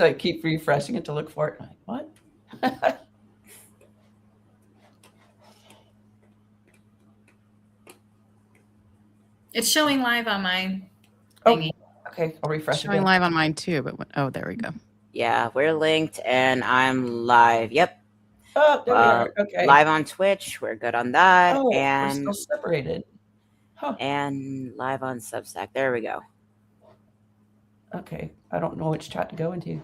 I keep refreshing it to look for it. I'm like, what? It's showing live on my Oh, thingy. okay. I'll refresh Showing again. live on mine too, but oh, there we go. Yeah, we're linked and I'm live. Yep. Oh, there we are. Okay. Live on Twitch. We're good on that. Oh, we're and still separated. Huh. and live on Substack. There we go. Okay. I don't know which chat to go into.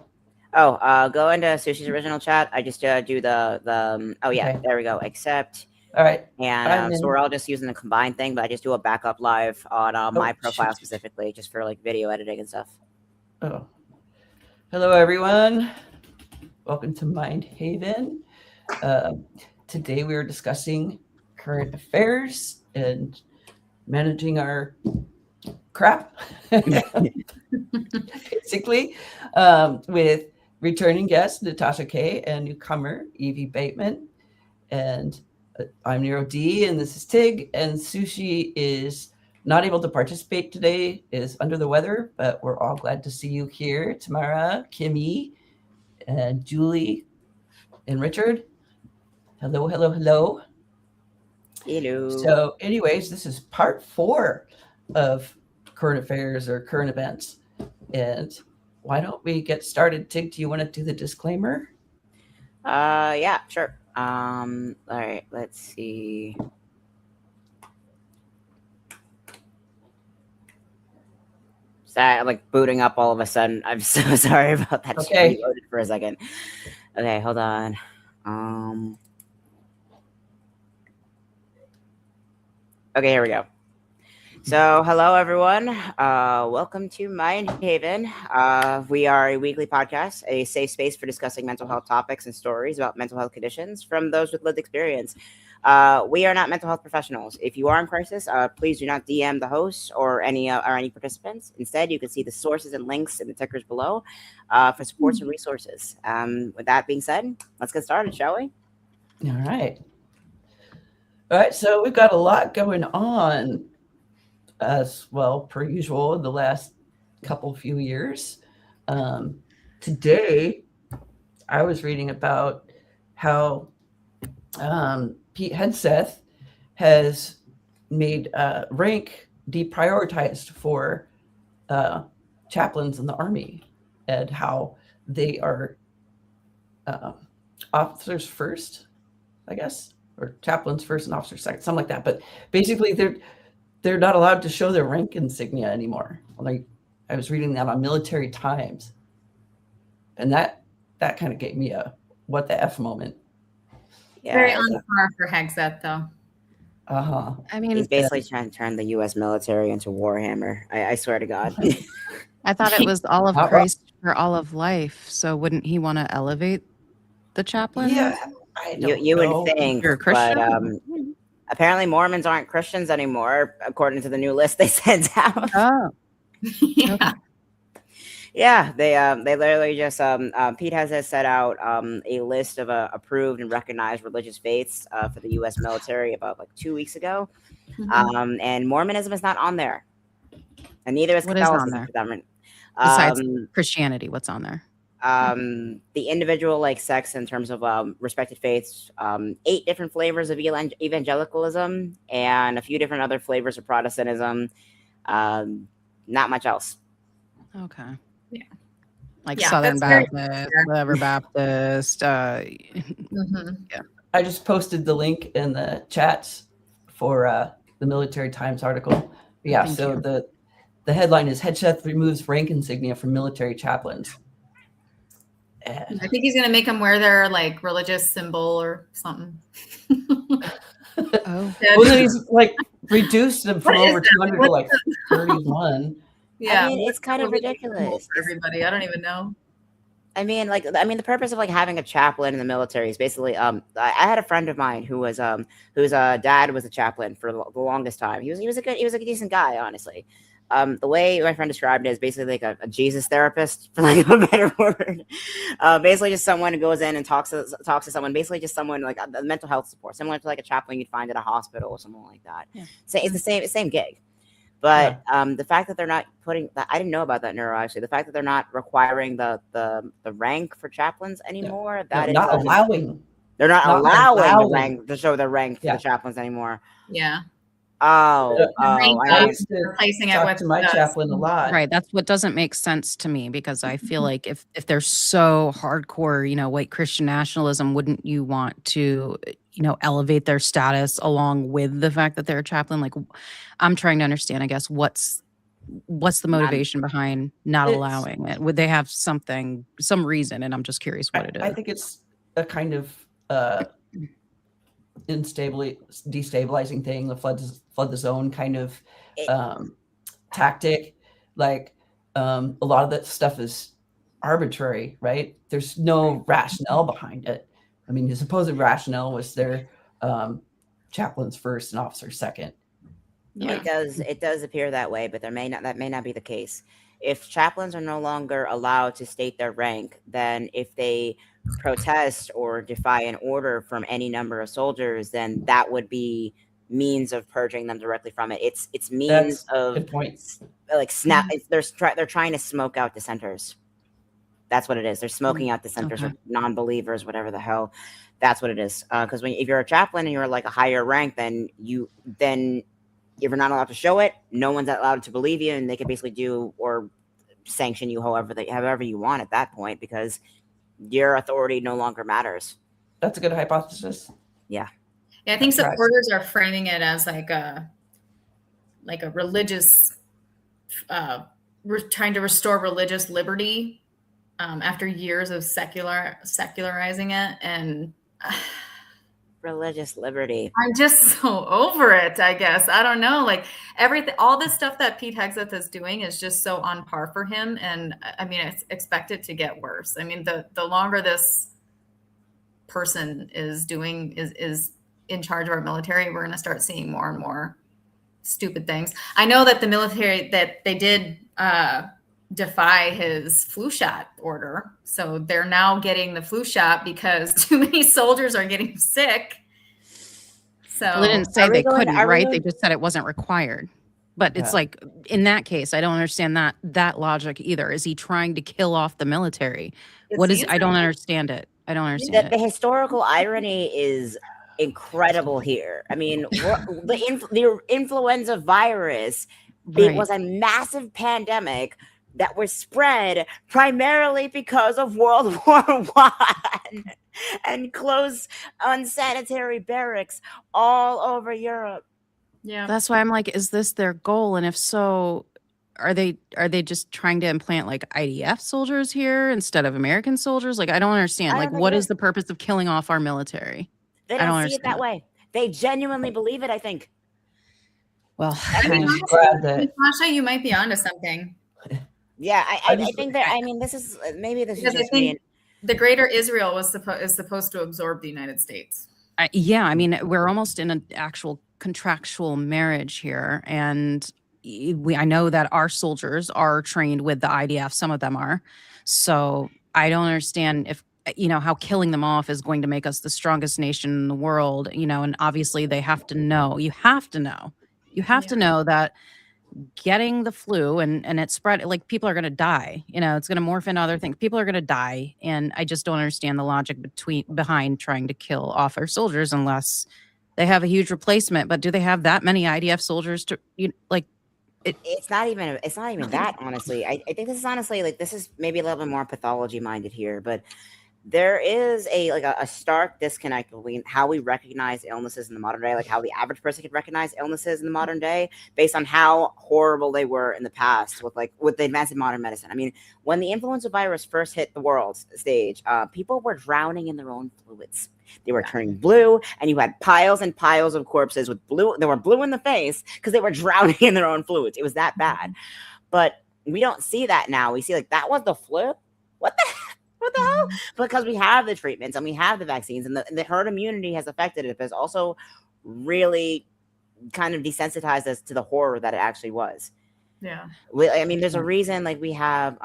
Oh, go into Sushi's original chat. I just do the oh yeah, Okay. there we go. Accept. All right. And so we're all just using the combined thing, but I just do a backup live on my profile specifically, just for like video editing and stuff. Oh. Hello, everyone. Welcome to Mind Haven. Today we are discussing current affairs and managing our crap, basically, with returning guest Natasha K and newcomer Eevie Batemen. And I'm Nero D, and this is Tig. And Sushi is not able to participate today, is under the weather, but we're all glad to see you here. Tamara, Kimmy, and Julie, and Richard. Hello, hello, hello. Hello. So anyways, this is part 4 of current affairs or current events. And why don't we get started? Tig, do you want to do the disclaimer? Yeah, sure. All right, let's see. Sorry, I'm like booting up all of a sudden. I'm so sorry about that. Okay. Just reloaded for a second. Okay, hold on. Okay, here we go. So, hello everyone. Welcome to Mind Haven. We are a weekly podcast, a safe space for discussing mental health topics and stories about mental health conditions from those with lived experience. We are not mental health professionals. If you are in crisis, please do not DM the host or any participants. Instead, you can see the sources and links in the tickers below for supports and resources. With that being said, let's get started, shall we? All right. All right, so we've got a lot going on, as well, per usual, in the last few years. Today, I was reading about how Pete Hegseth has made rank deprioritized for chaplains in the Army, and how they are officers first, I guess, or chaplains first and officers second, something like that. But basically, they're not allowed to show their rank insignia anymore. Like, I was reading that on Military Times, and that kind of gave me a what the F moment. Yeah, Very on par for Hegseth, though. I mean, he's basically trying to turn the U.S. military into Warhammer. I swear to God. I thought it was all of Christ for all of life. So wouldn't he want to elevate the chaplain? Yeah, I don't you know. would think, You're a Christian? but apparently Mormons aren't Christians anymore, according to the new list they sent out. Oh, Yeah. okay. Yeah, they literally just Pete has set out a list of approved and recognized religious faiths for the U.S. military about like 2 weeks ago, and Mormonism is not on there, and neither is What is on Catholicism. there? Besides Christianity, what's on there? The individual like sects in terms of respected faiths, 8 different flavors of evangelicalism and a few different other flavors of Protestantism. Not much else. Okay. Yeah. Like Yeah, Southern that's very Baptist, fair. whatever Baptist. Mhm. I just posted the link in the chats for the Military Times article. Yeah, Thank so you. the headline is Hegseth removes rank insignia from military chaplains. And I think he's going to make them wear their like religious symbol or something. Oh, well, then he's like reduced them from What is over that? 200 to like 31. Yeah, I mean, it's kind of religious symbol ridiculous. for everybody. I don't even know. The purpose of like having a chaplain in the military is basically I had a friend of mine who was whose dad was a chaplain for the longest time. He was a decent guy, honestly. The way my friend described it is basically like a Jesus therapist, for lack of a better word. Basically just someone who goes in and talks to someone, basically just someone like a mental health support, similar to like a chaplain you'd find at a hospital or something like that. Yeah. So it's the same gig. But the fact that they're not putting that, I didn't know about that, Neuro, actually. The fact that they're not requiring the rank for chaplains anymore, that is not allowing. They're not allowing the rank to show the rank for Yeah. the chaplains anymore. Yeah. I I used to replacing it talk with to my chaplain a lot. Right. That's what doesn't make sense to me, because I feel like if they're so hardcore, white Christian nationalism, wouldn't you want to, elevate their status along with the fact that they're a chaplain? Like, I'm trying to understand, I guess, what's the motivation behind not allowing it? Would they have some reason? And I'm just curious what it is. I think it's a kind of destabilizing thing, the flood the zone kind of tactic. Like a lot of that stuff is arbitrary, right? There's no rationale behind it. I mean, the supposed rationale was their chaplains first and officers second. Yeah. It does appear that way, but that may not be the case. If chaplains are no longer allowed to state their rank, then if they protest or defy an order from any number of soldiers, then that would be means of purging them directly from it. It's means of good point. Like snap. They're trying to smoke out dissenters. That's what it is. They're smoking out dissenters or non-believers, whatever the hell. That's what it is. Because if you're a chaplain and you're like a higher rank, then if you're not allowed to show it, no one's allowed to believe you, and they can basically do or sanction you however you want at that point, because your authority no longer matters. That's a good hypothesis. Yeah. I think supporters are framing it as like a religious, trying to restore religious liberty after years of secularizing it, and religious liberty. I'm just so over it, I guess. I don't know. Like all this stuff that Pete Hegseth is doing is just so on par for him. And I mean, it's expected to get worse. I mean, the longer this person is in charge of our military, we're going to start seeing more and more stupid things. I know that the military, that they did defy his flu shot order. So they're now getting the flu shot because too many soldiers are getting sick. So they didn't say they couldn't, right? They just said it wasn't required. But it's like, in that case, I don't understand that logic either. Is he trying to kill off the military? I don't understand it. I don't understand it. The historical irony is incredible here. I mean, the influenza virus, it was a massive pandemic that was spread primarily because of World War I and closed unsanitary barracks all over Europe. Yeah, that's why I'm like, is this their goal? And if so, are they just trying to implant like IDF soldiers here instead of American soldiers? Like, I don't understand. Like, what is the purpose of killing off our military? They don't see it that way. They genuinely believe it, I think. Well, I'm glad that Natasha, you might be onto something. Yeah, I think that. I mean, this is just me. The Greater Israel is supposed to absorb the United States. Yeah, I mean, we're almost in an actual contractual marriage here, and I know that our soldiers are trained with the IDF. Some of them are. So I don't understand if how killing them off is going to make us the strongest nation in the world. And obviously they have to know. You have to know that getting the flu and it spread, like, people are going to die. It's going to morph into other things. People are going to die, and I just don't understand the logic behind trying to kill off our soldiers unless they have a huge replacement. But do they have that many IDF soldiers to It's not even that, honestly. I think this is honestly, like, this is maybe a little bit more pathology minded here, but there is a stark disconnect between how we recognize illnesses in the modern day, like how the average person could recognize illnesses in the modern day based on how horrible they were in the past with the advance in modern medicine. I mean, when the influenza virus first hit the world stage, people were drowning in their own fluids. They were turning blue, and you had piles and piles of corpses with blue. They were blue in the face because they were drowning in their own fluids. It was that bad. But we don't see that now. We see that was the flu. What the hell? Because we have the treatments and we have the vaccines, and the herd immunity has affected it, but it's also really kind of desensitized us to the horror that it actually was. Yeah. I mean, there's a reason, like, we have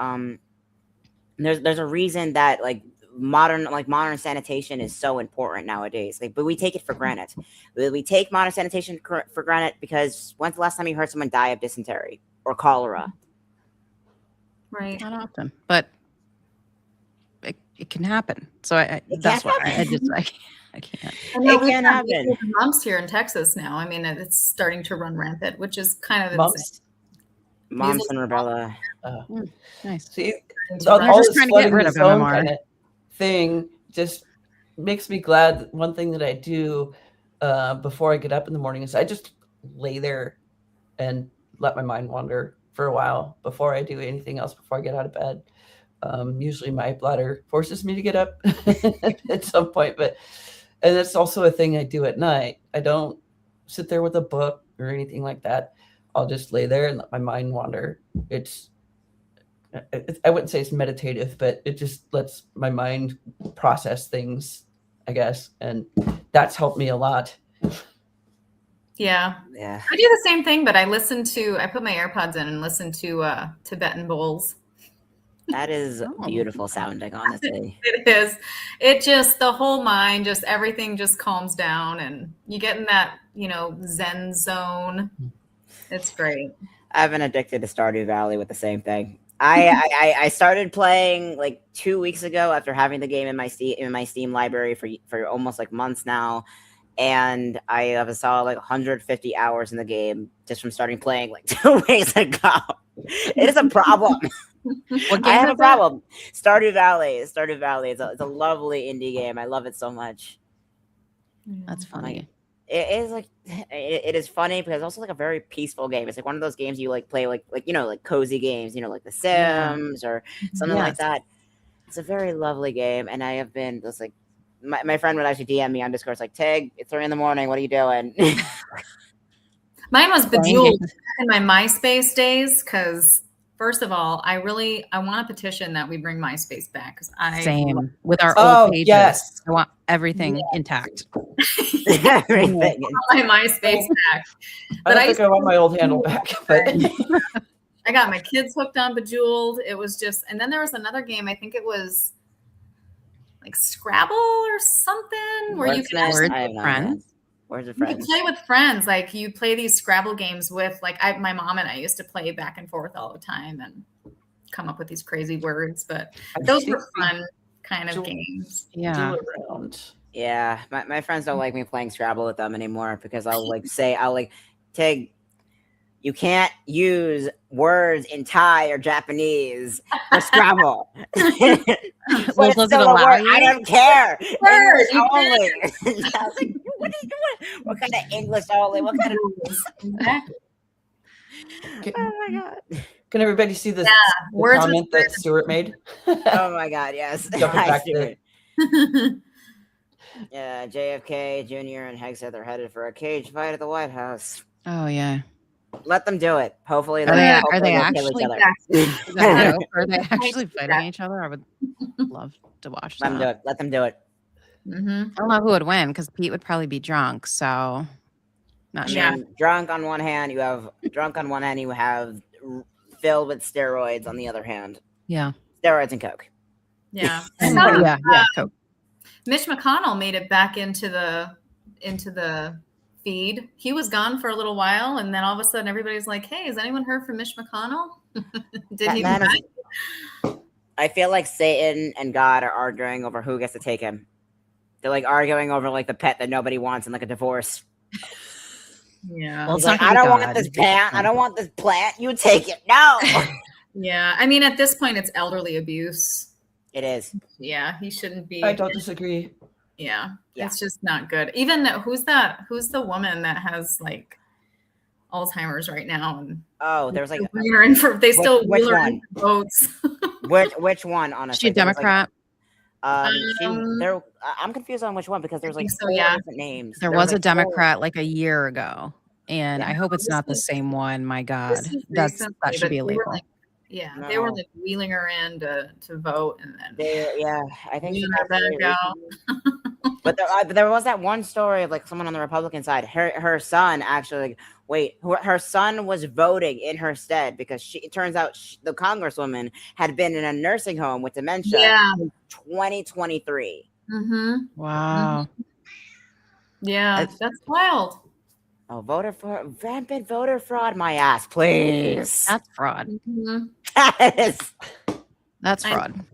there's a reason that, like, modern sanitation is so important nowadays. Like, but we take it for granted. We take modern sanitation for granted because when's the last time you heard someone die of dysentery or cholera? Right. Not often, but it can happen. So that's why I can't. It can happen. Mumps here in Texas now. I mean, it's starting to run rampant, which is kind of Mumps? Mumps and rubella. Nice. See, They're all just this trying to flooding get rid the of zone MMR. kind of thing just makes me glad. One thing that I do before I get up in the morning is I just lay there and let my mind wander for a while before I do anything else, before I get out of bed. Usually my bladder forces me to get up at some point, and that's also a thing I do at night. I don't sit there with a book or anything like that. I'll just lay there and let my mind wander. I wouldn't say it's meditative, but it just lets my mind process things, I guess. And that's helped me a lot. Yeah. I do the same thing, but I put my AirPods in and listen to Tibetan bowls. That is beautiful sounding, honestly. It is. It just, the whole mind, just everything just calms down and you get in that, Zen zone. It's great. I've been addicted to Stardew Valley with the same thing. I started playing like 2 weeks ago after having the game in my Steam library for almost like months now, and I have saw like 150 hours in the game just from starting playing like 2 weeks ago. It is a problem. I have a problem. Stardew Valley. It's a lovely indie game. I love it so much. That's funny. It is funny because it's also like a very peaceful game. It's like one of those games you like play like cozy games, like The Sims or something like that. It's a very lovely game, and I have been just like my friend would actually DM me on Discord. It's like, Tig, it's 3 a.m. What are you doing? Mine was Bejeweled in my MySpace days because, first of all, I want a petition that we bring MySpace back because same with our old pages. Yes. I want everything intact. Everything. My MySpace back. But I think I want my old handle back. But I got my kids hooked on Bejeweled. It was just, and then there was another game. I think it was like Scrabble or something where you can Words with friends. Words with You friends. play with friends. Like you play these Scrabble games with my mom and I used to play back and forth all the time and come up with these crazy words. But those were fun kind of games. Yeah. Yeah. My friends don't like me playing Scrabble with them anymore because I'll like, Tig, you can't use words in Thai or Japanese for Scrabble. Well, does it allow you? I don't care. Word, English only. I was like, what are you doing? What kind of English only? What kind of Exactly. Oh my god. Can everybody see this words comment that Stuart made? Oh my god, yes. Jumping back Stuart. to Yeah, JFK Jr. and Hegseth are headed for a cage fight at the White House. Oh yeah. Let them do it. Hopefully, Are they they'll kill actually? each other. Are they actually fighting each other? I would love to watch Let them do it. Let them do it. Mm-hmm. I don't know who would win because Pete would probably be drunk. So, not sure. Yeah. Drunk on one hand, you have filled with steroids on the other hand. Yeah. Steroids and coke. Yeah. Coke. Mitch McConnell made it back into the feed. He was gone for a little while, and then all of a sudden, everybody's like, "Hey, has anyone heard from Mitch McConnell? Did he?" I feel like Satan and God are arguing over who gets to take him. They're like arguing over like the pet that nobody wants in like a divorce. Yeah. Well, He's like, I don't want this plant. I don't want this plant. You take it. No. Yeah. I mean, at this point, it's elderly abuse. It is. Yeah. He shouldn't be. I don't disagree. Yeah. It's just not good. Even who's the woman that has like Alzheimer's right now? And there's like they still which wheel her one? in for votes. which one? Honestly, she a Democrat. I'm confused on which one because there's like four different names. There was a Democrat like a year ago, and I hope it's not the same one. My God, that should be illegal. They were like wheeling her in to vote, and then I think her back out. But there was that one story of like someone on the Republican side. Her son actually, her son was voting in her stead because it turns out the congresswoman had been in a nursing home with dementia in 2023. Mm-hmm. Wow. Yeah, that's wild. Oh, rampant voter fraud, my ass, please. That's fraud. Mm-hmm. That's fraud.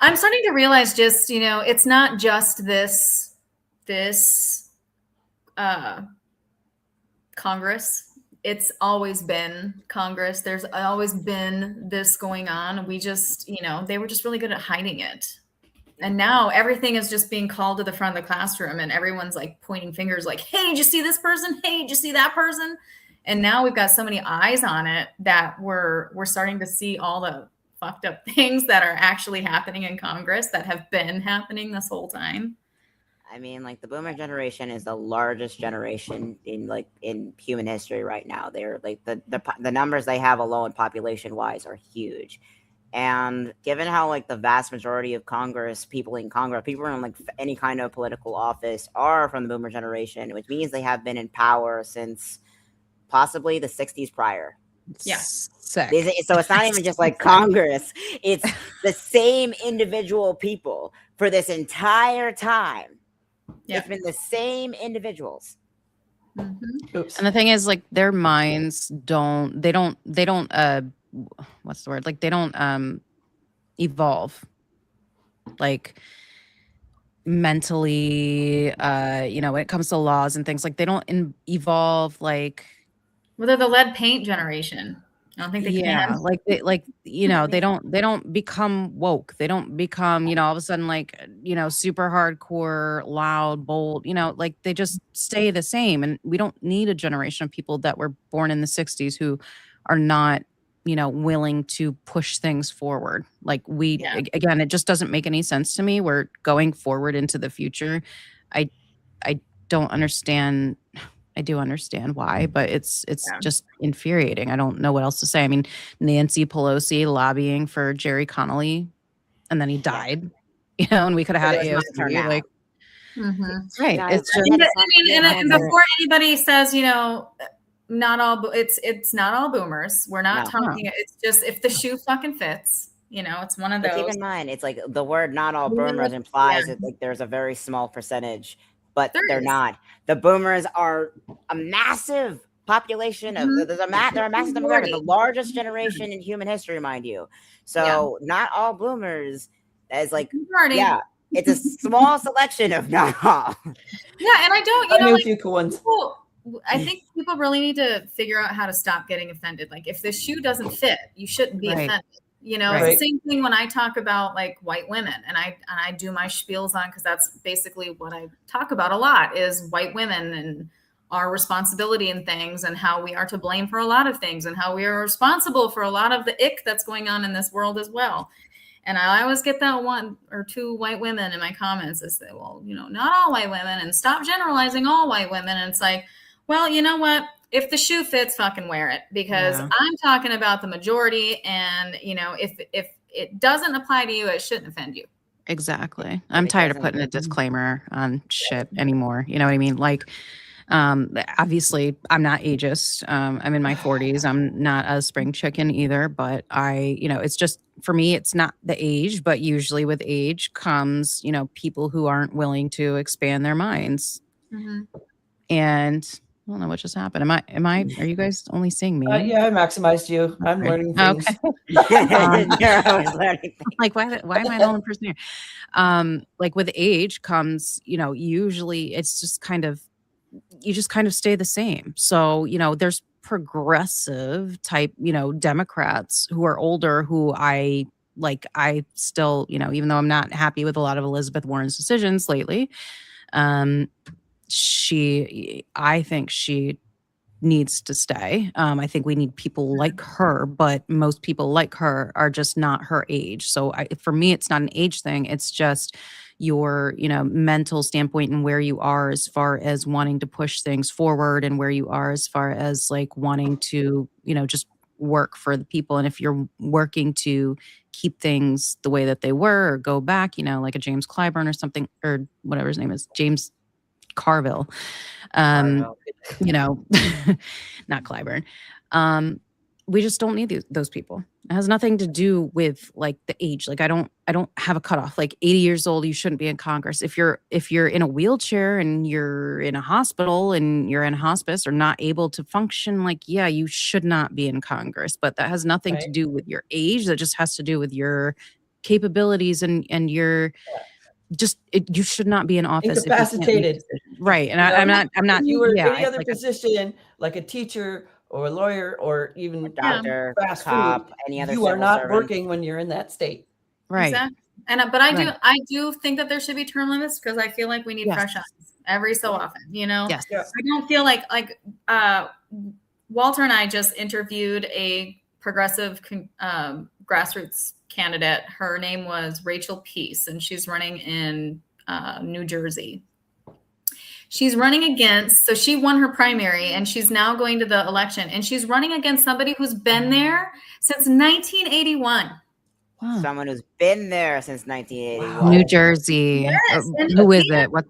I'm starting to realize just, it's not just this Congress. It's always been Congress. There's always been this going on. We just, they were just really good at hiding it. And now everything is just being called to the front of the classroom and everyone's like pointing fingers like, hey, did you see this person? Hey, did you see that person? And now we've got so many eyes on it that we're starting to see all the fucked up things that are actually happening in Congress that have been happening this whole time. I mean, like the boomer generation is the largest generation in human history right now. They're like the numbers they have alone population wise are huge. And given how like the vast majority of people in like any kind of political office are from the boomer generation, which means they have been in power since possibly the 60s prior. Yeah. So it's not even just like Congress. It's the same individual people for this entire time. Yeah. It's been the same individuals. Mm-hmm. Oops. And the thing is, like, their minds don't what's the word? Like, they don't evolve. Like, mentally, when it comes to laws and things, like, they don't evolve, like... Well, they're the lead paint generation. I don't think they can. They don't become woke. They don't become, all of a sudden, like, super hardcore, loud, bold, like they just stay the same. And we don't need a generation of people that were born in the 60s who are not, willing to push things forward. Like again, it just doesn't make any sense to me. We're going forward into the future. I don't understand. I do understand why, but it's just infuriating. I don't know what else to say. I mean, Nancy Pelosi lobbying for Jerry Connolly, and then he died. And we could have had AOC. Like, right? It's just. And before anybody says, not all. It's not all boomers. We're not talking. No. It's just if the shoe fucking fits. It's one of those. But keep in mind, it's like the word "not all boomers" implies that like there's a very small percentage. But they're not. The boomers are a massive population of they're a massive demographic, the largest generation in human history, mind you. So not all boomers is like it's a small selection of not all. Yeah, and I don't I know a few cool ones. I think people really need to figure out how to stop getting offended. Like if the shoe doesn't fit, you shouldn't be offended. It's the same thing when I talk about like white women and I do my spiels on, because that's basically what I talk about a lot is white women and our responsibility in things and how we are to blame for a lot of things and how we are responsible for a lot of the ick that's going on in this world as well. And I always get that one or two white women in my comments that say, well, not all white women, and stop generalizing all white women. And it's like, well, you know what? If the shoe fits, fucking wear it, because I'm talking about the majority. And, if it doesn't apply to you, it shouldn't offend you. Exactly. I'm tired of putting a disclaimer on shit anymore. You know what I mean? Like, obviously I'm not ageist. I'm in my 40s. I'm not a spring chicken either, but it's just, for me, it's not the age, but usually with age comes, people who aren't willing to expand their minds. Mm-hmm. And I don't know what just happened. Are you guys only seeing me? Yeah, I maximized you. I'm learning things. Okay. Like, why am I the only person here? Like with age comes, usually it's just kind of, you just kind of stay the same. So, there's progressive type, Democrats who are older who I still, even though I'm not happy with a lot of Elizabeth Warren's decisions lately, I think she needs to stay. I think we need people like her, but most people like her are just not her age. So for me, it's not an age thing. It's just your, mental standpoint and where you are as far as wanting to push things forward and where you are as far as like wanting to, just work for the people. And if you're working to keep things the way that they were or go back, like a James Clyburn or something, or whatever his name is, James Carville. Carville. Not Clyburn. We just don't need those people. It has nothing to do with like the age. Like I don't have a cutoff. Like 80 years old, you shouldn't be in Congress. If you're in a wheelchair and you're in a hospital and you're in hospice or not able to function, like, yeah, you should not be in Congress. But that has nothing to do with your age. That just has to do with your capabilities and your you should not be in office. Incapacitated. Right. And I'm not. If you were any other position, like a teacher or a lawyer or even a doctor, fast cop, food, any other you are civil not servant. working when you're in that state. Right. Exactly. But I do think that there should be term limits because I feel like we need fresh eyes every so often. Yes. I don't feel like Walter and I just interviewed a progressive grassroots candidate. Her name was Rachel Peace, and she's running in New Jersey. She's running against, so she won her primary and she's now going to the election and she's running against somebody who's been there since 1981. Wow. Someone who's been there since 1981. Wow. New Jersey. Yes. Who is it? What?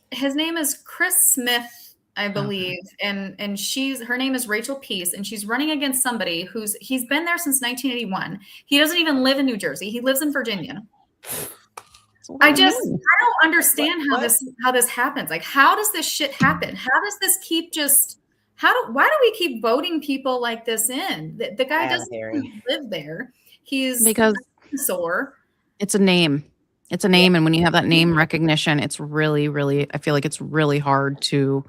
His name is Chris Smith, I believe. Okay. And her name is Rachel Peace, and she's running against somebody he's been there since 1981. He doesn't even live in New Jersey. He lives in Virginia. I don't understand how this happens. Like, how does this shit happen? How does this keep why do we keep voting people like this in? The guy doesn't even live there. Because sore. It's a name. It's a name. And when you have that name recognition, it's really, really, I feel like it's really hard to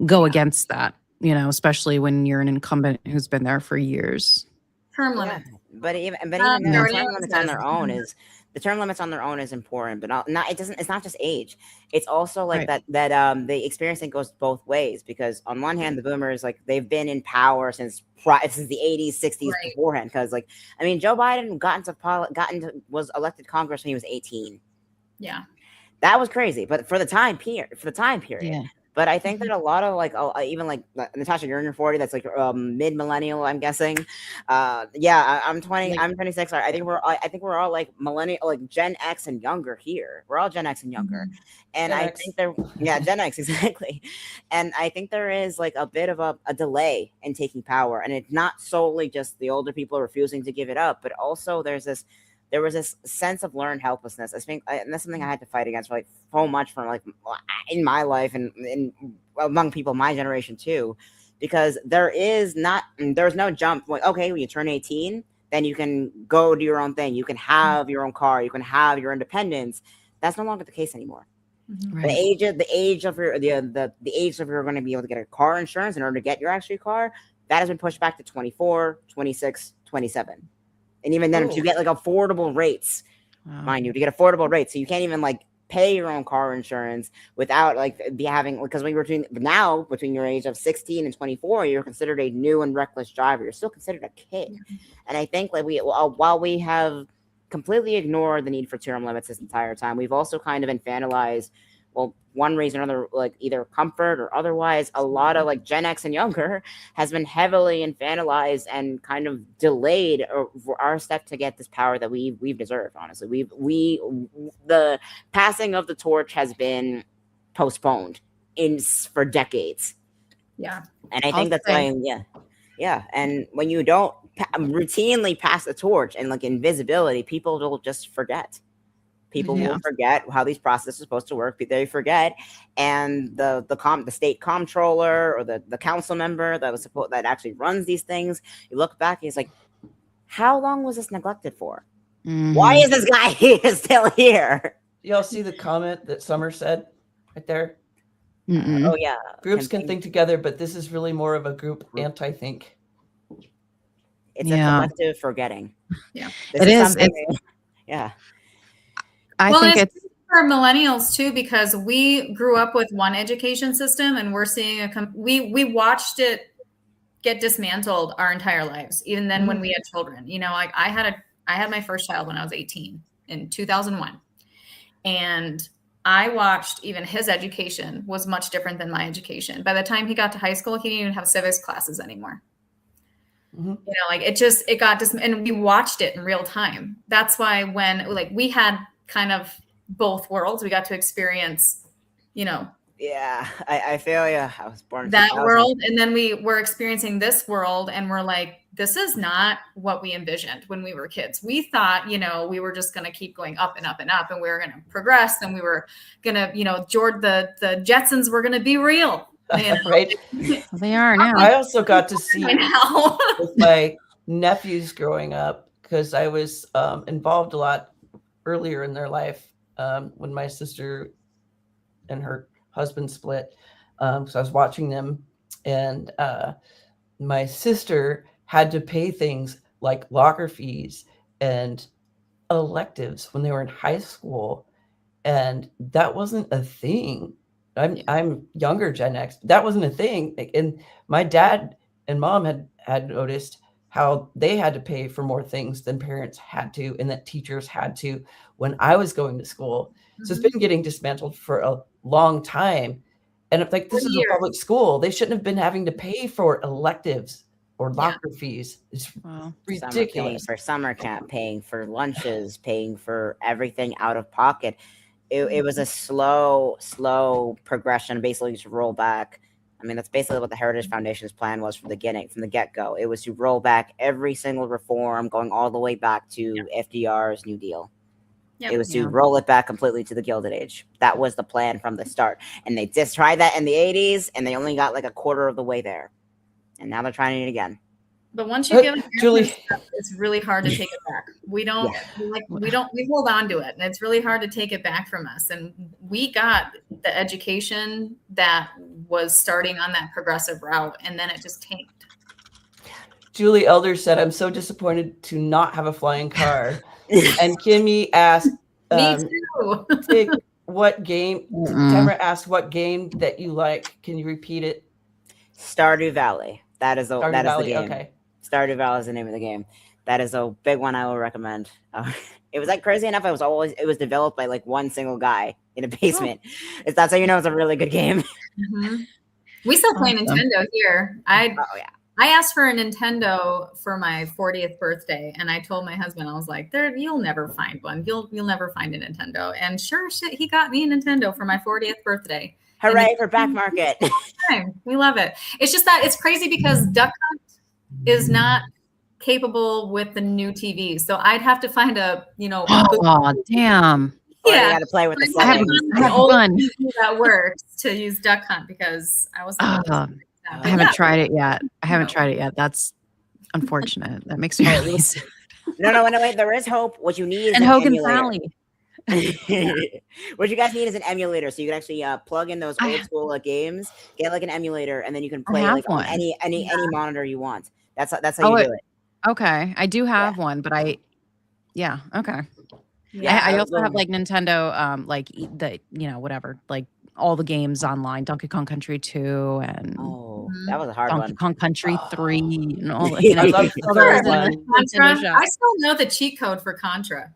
go against that, especially when you're an incumbent who's been there for years. Term limit. But even then, the term limits on their own the term limits on their own is important, but it's not just age. It's also like that the experience thing goes both ways, because on one hand, the boomers, like, they've been in power since the 80s, 60s beforehand. Because Joe Biden was elected Congress when he was 18. Yeah. That was crazy. But for the time period. Yeah. But I think that a lot of even Natasha, you're in your 40. That's like mid-millennial, I'm guessing. I'm 20. I'm 26. I think we're all like millennial, like Gen X and younger here. We're all Gen X and younger, and I think Gen X exactly. And I think there is like a bit of a delay in taking power, and it's not solely just the older people refusing to give it up, but also there was this sense of learned helplessness. I think, and that's something I had to fight against so much from in my life and among people my generation too, because there's no jump. Like, okay, when you turn 18, then you can go do your own thing. You can have your own car. You can have your independence. That's no longer the case anymore. Right. The age of you're going to be able to get a car insurance in order to get your actual car, that has been pushed back to 24, 26, 27. And even then, to get affordable rates, mind you, to get affordable rates, so you can't even pay your own car insurance without because between your age of 16 and 24, you're considered a new and reckless driver. You're still considered a kid. And I think while we have completely ignored the need for term limits this entire time, we've also kind of infantilized, one reason or another, either comfort or otherwise, a lot of Gen X and younger has been heavily infantilized and kind of delayed for our step to get this power that we've deserved. Honestly, the passing of the torch has been postponed for decades. Yeah, and I think that's why. Yeah, and when you don't routinely pass the torch and invisibility, people will just forget. People will forget how these processes are supposed to work. They forget, and the state comptroller or the council member that actually runs these things, you look back and it's like, how long was this neglected for? Mm-hmm. Why is this guy still here? Y'all see the comment that Summer said right there? Oh yeah, groups can think together, but this is really more of a group anti-think. It's a collective forgetting. Yeah, it is. Yeah. I think it's for millennials too, because we grew up with one education system and we're seeing we watched it get dismantled our entire lives. Even then, when we had children, I had my first child when I was 18 in 2001, and I watched even his education was much different than my education. By the time he got to high school, he didn't even have civics classes anymore. Like it got and we watched it in real time. That's why when like we had kind of both worlds, we got to experience, Yeah, I feel you. I was born in that 2000. world, and then we were experiencing this world, and we're like, this is not what we envisioned when we were kids. We thought, we were just going to keep going up and up and up, and we were going to progress, and we were going to, George, the Jetsons were going to be real. Right? Well, they are now. I also got to see now. with my nephews growing up, because I was involved a lot earlier in their life when my sister and her husband split. So I was watching them, and my sister had to pay things like locker fees and electives when they were in high school, and that wasn't a thing. I'm younger Gen X. That wasn't a thing. And my dad and mom had noticed how they had to pay for more things than parents had to, and that teachers had to when I was going to school. So it's been getting dismantled for a long time. And it's like, this is a public school. They shouldn't have been having to pay for electives or locker fees. It's ridiculous. Paying for summer camp, paying for lunches, paying for everything out of pocket. It was a slow progression, basically to roll back. I mean, that's basically what the Heritage Foundation's plan was from the get-go. It was to roll back every single reform, going all the way back to FDR's New Deal. It was to roll it back completely to the Gilded Age. That was the plan from the start. And they just tried that in the 80s, and they only got like a quarter of the way there. And now they're trying it again. But once you give it, Julie, it's really hard to take it back. We hold on to it, and it's really hard to take it back from us. And we got the education that was starting on that progressive route, and then it just tanked. Julie Elder said, "I'm so disappointed to not have a flying car." And Kimmy asked, "Me too." What game? Tamara asked, "What game that you like? Can you repeat it?" Stardew Valley. That is the game. Okay. Stardew Valley is the name of the game. That is a big one I will recommend. It was like crazy enough. It was developed by like one single guy in a basement. That's how you know it's a really good game. We still play Nintendo here. I asked for a Nintendo for my 40th birthday, and I told my husband, I was like, "You'll never find one. You'll never find a Nintendo." And sure shit, he got me a Nintendo for my 40th birthday. Hooray for back market. We love it. It's just that it's crazy because Duck Hunt is not capable with the new TVs. So I'd have to find a, oh, damn. Yeah. You got to play with the settings. I have fun. That works to use Duck Hunt because I was. I haven't tried it yet. That's unfortunate. That makes me really sad. No, wait. There is hope. What you need is an Hogan Valley. What you guys need is an emulator, so you can actually plug in those old school games, get like an emulator, and then you can play like on any monitor you want. That's how you do it. Okay, I do have one, but okay. I also have like Nintendo, like the whatever, like all the games online, Donkey Kong Country 2 and that was a hard Donkey one. Kong Country 3 and all that. I love the I still know the cheat code for Contra.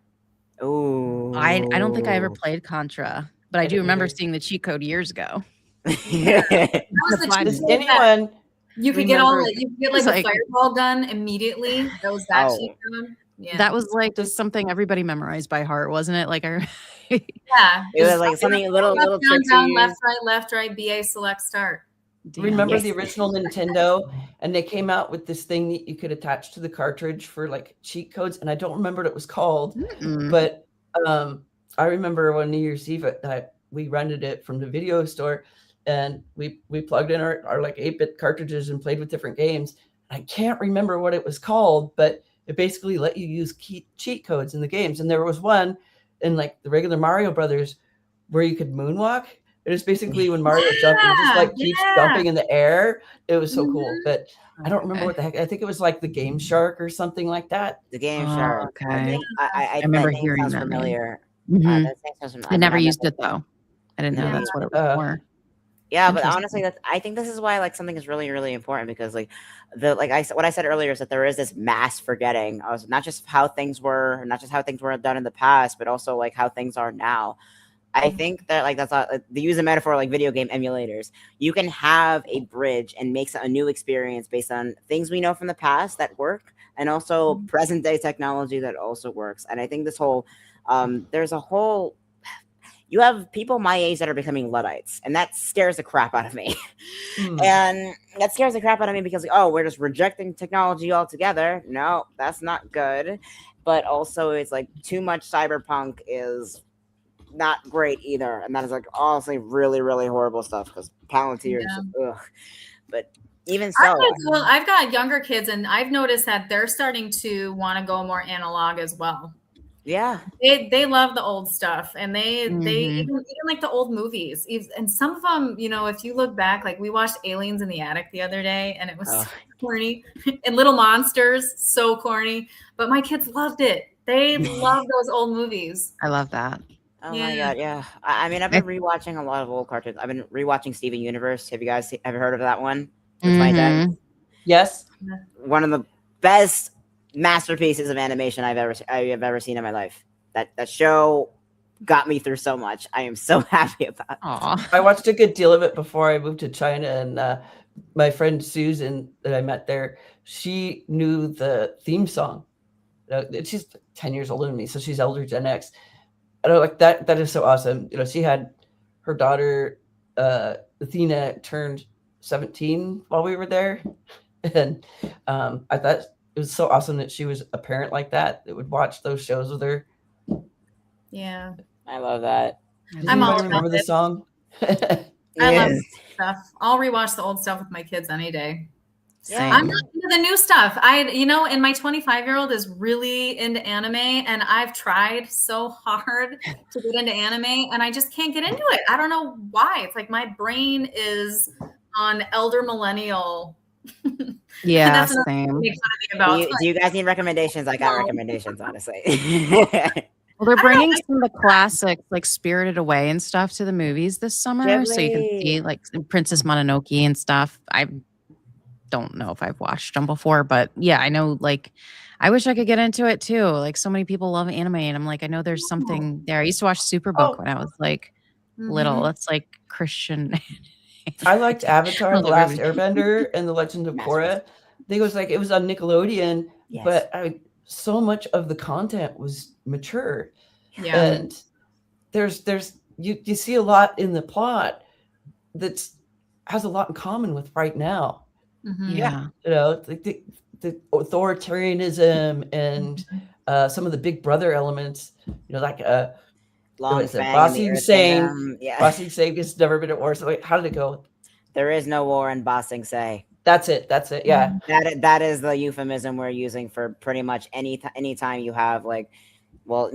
Oh, I don't think I ever played Contra, but I do remember seeing the cheat code years ago. Does anyone? You could get the fireball gun immediately. That was that cheat code. Yeah. That was like just something everybody memorized by heart, wasn't it? Like yeah, it was like something little tricks. Down, left, right, BA, select, start. Remember the original Nintendo, and they came out with this thing that you could attach to the cartridge for like cheat codes, and I don't remember what it was called, but I remember on New Year's Eve that we rented it from the video store, and we plugged in our like 8-bit cartridges and played with different games. I can't remember what it was called, but it basically let you use cheat codes in the games, and there was one in like the regular Mario Brothers where you could moonwalk. It was basically when Mario jumped, he just like keeps jumping in the air. It was so cool, but I don't remember what the heck. I think it was like the Game Shark or something like that. The Game Shark. Okay. I remember hearing that. Familiar. I never used it though. I didn't know that's what it was for. Yeah, but honestly, I think this is why like something is really, really important because like what I said earlier is that there is this mass forgetting of not just how things were done in the past, but also like how things are now. I think that like that's they use a metaphor like video game emulators. You can have a bridge and make a new experience based on things we know from the past that work, and also present day technology that also works. And I think this whole there's a whole you have people my age that are becoming Luddites, and that scares the crap out of me. And that scares the crap out of me because, like, oh, we're just rejecting technology altogether. No, that's not good. But also, it's like too much cyberpunk is not great either, and that is like honestly really, really horrible stuff because Palantir is just, ugh. But even so, I've got younger kids, and I've noticed that they're starting to want to go more analog as well. yeah, they love the old stuff, and they even like the old movies. And some of them, you know, if you look back, like we watched Aliens in the Attic the other day, and it was so corny, and Little Monsters, so corny. But my kids loved it. They love those old movies. I love that. Oh my god, yeah. I mean, I've been rewatching a lot of old cartoons. I've been rewatching Steven Universe. Have you guys ever heard of that one? With my dad. Yes. One of the best masterpieces of animation I have ever seen in my life. That show got me through so much. I am so happy about it. I watched a good deal of it before I moved to China, and my friend Susan that I met there, she knew the theme song. She's 10 years older than me, so she's elder Gen X. And I'm like, that is so awesome. You know, she had her daughter, Athena, turned 17 while we were there. And I thought it was so awesome that she was a parent like that would watch those shows with her. Yeah. I love that. I'm all remember the song? I love stuff. I'll rewatch the old stuff with my kids any day. Same. I'm not into the new stuff. And my 25-year-old is really into anime, and I've tried so hard to get into anime, and I just can't get into it. I don't know why. It's like my brain is on elder millennial. Yeah, same. Do you guys need recommendations? I got recommendations, honestly. Well, they're bringing some of the classics like Spirited Away and stuff to the movies this summer, so you can see like Princess Mononoke and stuff. I don't know if I've watched them before, but yeah, I know. Like, I wish I could get into it too. Like, so many people love anime, and I'm like, I know there's something there. I used to watch Superbook when I was like little. That's like Christian. I liked Avatar: The Last Airbender and The Legend of Korra. I think it was on Nickelodeon, but so much of the content was mature. Yeah. And there's you see a lot in the plot that has a lot in common with right now. Yeah. You know, the authoritarianism and some of the Big Brother elements, you know, like Bossing saying Bossing saying it's never been at war. So wait, how did it go? There is no war in Bossing Say. That's it. Yeah. That is the euphemism we're using for pretty much any time you have like, well,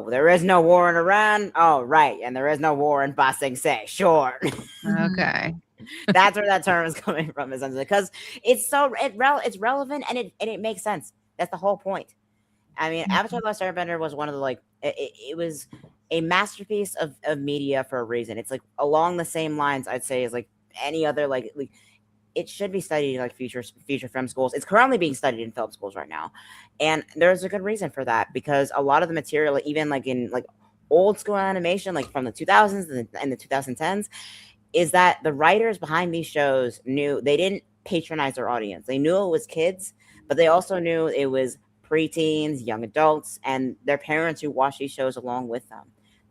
there is no war in Iran. Oh, right, and there is no war in Bossing Say. Sure. Okay. That's where that term is coming from, essentially, because it's relevant and it makes sense. That's the whole point. I mean, Avatar: The Last Airbender was one of the it was a masterpiece of media for a reason. It's like along the same lines, I'd say, as like any other like it should be studied in like future film schools. It's currently being studied in film schools right now, and there's a good reason for that, because a lot of the material, even like in like old school animation, like from the 2000s and the 2010s, is that the writers behind these shows knew they didn't patronize their audience. They knew it was kids, but they also knew it was preteens, young adults, and their parents who watch these shows along with them.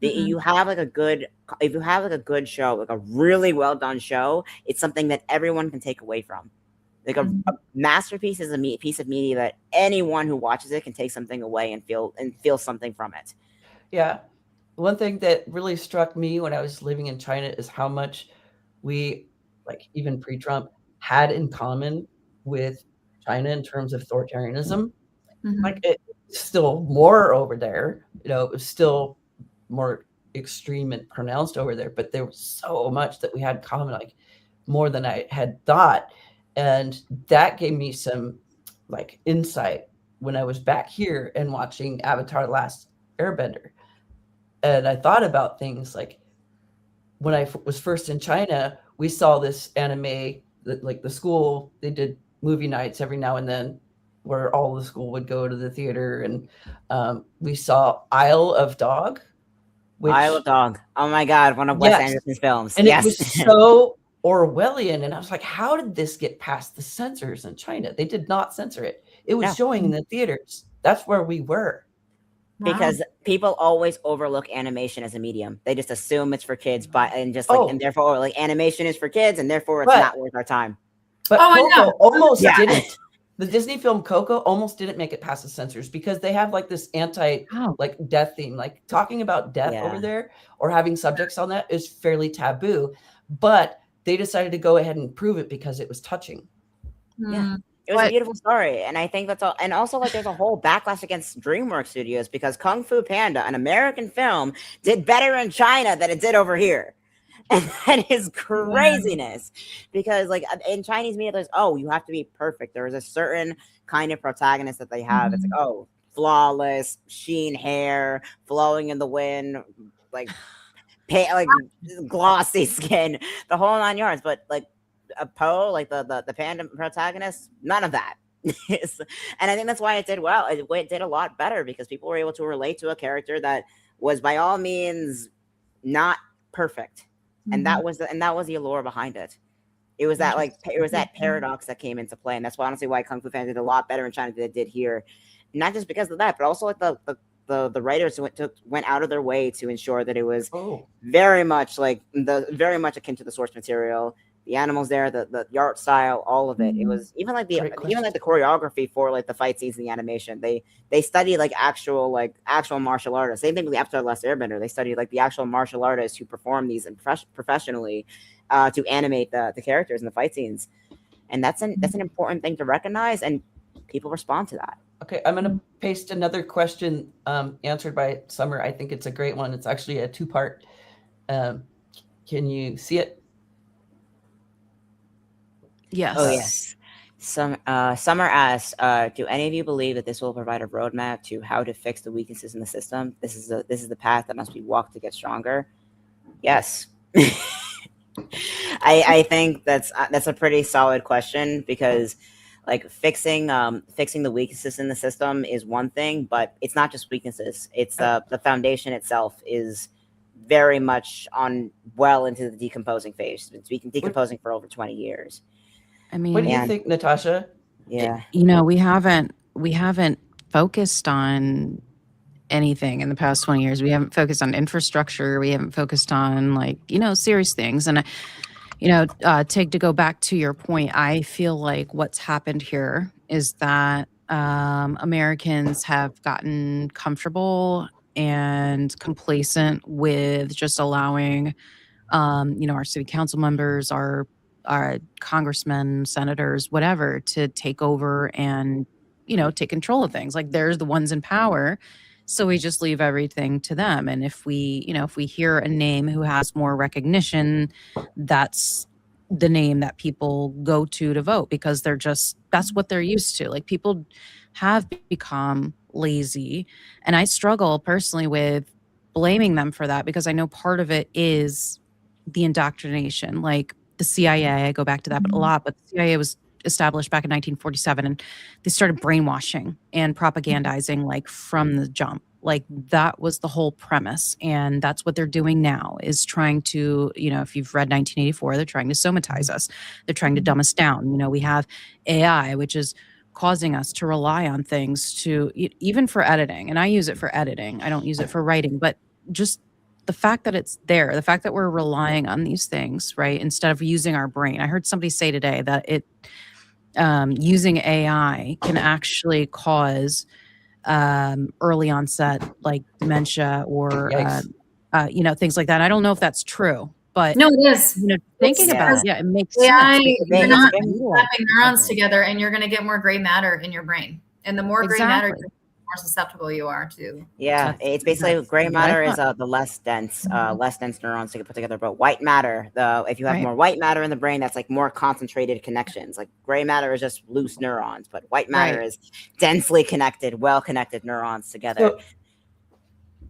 If you have like a good show, like a really well done show, it's something that everyone can take away from. Like a masterpiece is a piece of media that anyone who watches it can take something away and feel something from it. Yeah. One thing that really struck me when I was living in China is how much we, like even pre-Trump, had in common with China in terms of authoritarianism. Like it's still more over there, you know, it was still more extreme and pronounced over there, but there was so much that we had in common, like more than I had thought. And that gave me some like insight when I was back here and watching Avatar: The Last Airbender. And I thought about things like when I was first in China, we saw this anime that like the school, they did movie nights every now and then where all the school would go to the theater. And we saw Isle of Dog. which Isle of Dog. Oh my God, one of Wes yes, Anderson's films. and it Yes. was so Orwellian, and I was like, how did this get past the censors in China? They did not censor it. It was No. showing in the theaters. That's where we were. Because people always overlook animation as a medium. They just assume it's for kids, and therefore like animation is for kids, and therefore it's not worth our time. But Coco almost didn't. The Disney film Coco almost didn't make it past the censors because they have like this death theme, like talking about death over there or having subjects on that is fairly taboo. But they decided to go ahead and prove it because it was touching. Yeah. It was a beautiful story, and I think that's all. And also, like, there's a whole backlash against DreamWorks Studios because Kung Fu Panda, an American film, did better in China than it did over here, and that is craziness. Because, like, in Chinese media, there's you have to be perfect. There is a certain kind of protagonist that they have. It's like flawless, sheen hair, flowing in the wind, like glossy skin, the whole 9 yards. But like. Poe, like the panda protagonist, none of that. And I think that's why it did well. It did a lot better because people were able to relate to a character that was by all means not perfect, and that was the allure behind it. It was that paradox that came into play, and that's honestly why Kung Fu Panda did a lot better in China than it did here. Not just because of that, but also like the writers went out of their way to ensure that it was very much akin to the source material. The animals there, the art style, all of it. It was even like the choreography for like the fight scenes in the animation. They studied like actual martial artists. Same thing with the Avatar: The Last Airbender. They studied like the actual martial artists who perform these professionally to animate the characters in the fight scenes. And that's an important thing to recognize, and people respond to that. Okay, I'm gonna paste another question answered by Summer. I think it's a great one. It's actually a two-part. Can you see it? Yes. Oh yes. Summer asks, do any of you believe that this will provide a roadmap to how to fix the weaknesses in the system? This is the path that must be walked to get stronger. Yes. I think that's a pretty solid question because like fixing the weaknesses in the system is one thing, but it's not just weaknesses. It's the foundation itself is very much well into the decomposing phase. It's been decomposing for over 20 years. I mean, what do you think, Natasha? Yeah. We haven't focused on anything in the past 20 years. We haven't focused on infrastructure. We haven't focused on serious things. And, Tig, to go back to your point, I feel like what's happened here is that Americans have gotten comfortable and complacent with just allowing, our city council members, our congressmen, senators, whatever, to take over and, take control of things. Like they're the ones in power. So we just leave everything to them. And if we hear a name who has more recognition, that's the name that people go to vote because that's what they're used to. Like people have become lazy. And I struggle personally with blaming them for that because I know part of it is the indoctrination. Like the CIA, I go back to that a lot, but the CIA was established back in 1947 and they started brainwashing and propagandizing like from the jump. Like that was the whole premise. And that's what they're doing now is trying to, if you've read 1984, they're trying to somatize us. They're trying to dumb us down. We have AI, which is causing us to rely on things to even for editing. And I use it for editing. I don't use it for writing, but just the fact that it's there, the fact that we're relying on these things, right, instead of using our brain. I heard somebody say today that using AI can actually cause early onset like dementia or things like that. I don't know if that's true, but no, it is. Thinking about it, it makes AI, sense. you're not slapping neurons together, and you're going to get more gray matter in your brain, and the more gray matter, the more susceptible you are to. Yeah, it's basically gray matter is the less dense neurons to get put together. But white matter, if you have more white matter in the brain, that's like more concentrated connections. Like gray matter is just loose neurons, but white matter is densely connected, well-connected neurons together.